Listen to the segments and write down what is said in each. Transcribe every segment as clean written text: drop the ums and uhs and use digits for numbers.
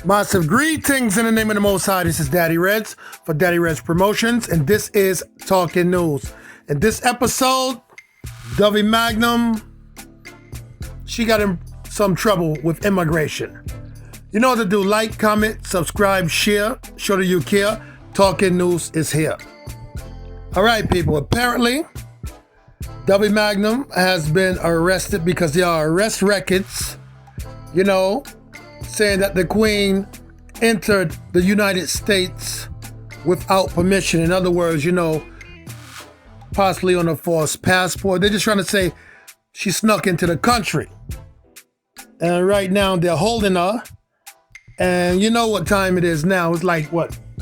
Massive greetings in the name of the Most High. This is Daddy Reds for Daddy Reds Promotions, and this is Talking News. In this episode, Dovey Magnum, she got in some trouble with immigration. You know what to do. Like, comment, subscribe, share, show that you care. Talking News is here. All right, people. Apparently, Dovey Magnum has been arrested because there are arrest records, saying that the Queen entered the United States without permission. In other words, possibly on a false passport. They're just trying to say she snuck into the country. And right now they're holding her. And you know what time it is now. It's like,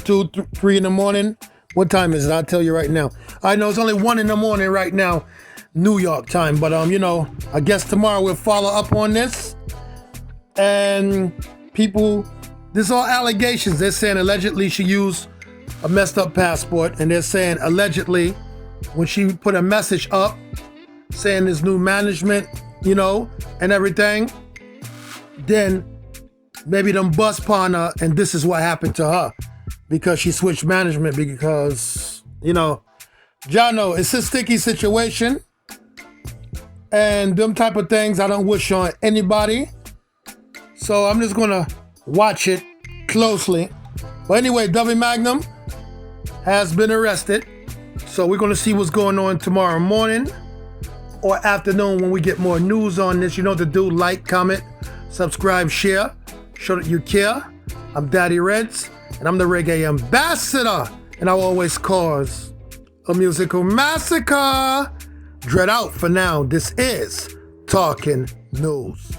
2, 3 in the morning? What time is it? I'll tell you right now. I know it's only 1 in the morning right now, New York time. But, I guess tomorrow we'll follow up on this. And people, this are all allegations. They're saying allegedly she used a messed up passport. And they're saying allegedly when she put a message up saying there's new management, and everything, then maybe them bust upon her and this is what happened to her because she switched management because, y'all know it's a sticky situation. And them type of things I don't wish on anybody. So I'm just gonna watch it closely. But anyway, Dovey Magnum has been arrested. So we're gonna see what's going on tomorrow morning or afternoon when we get more news on this. You know what to do. Like, comment, subscribe, share, show that you care. I'm Daddy Reds, and I'm the reggae ambassador. And I will always cause a musical massacre. Dread out for now. This is Talking News.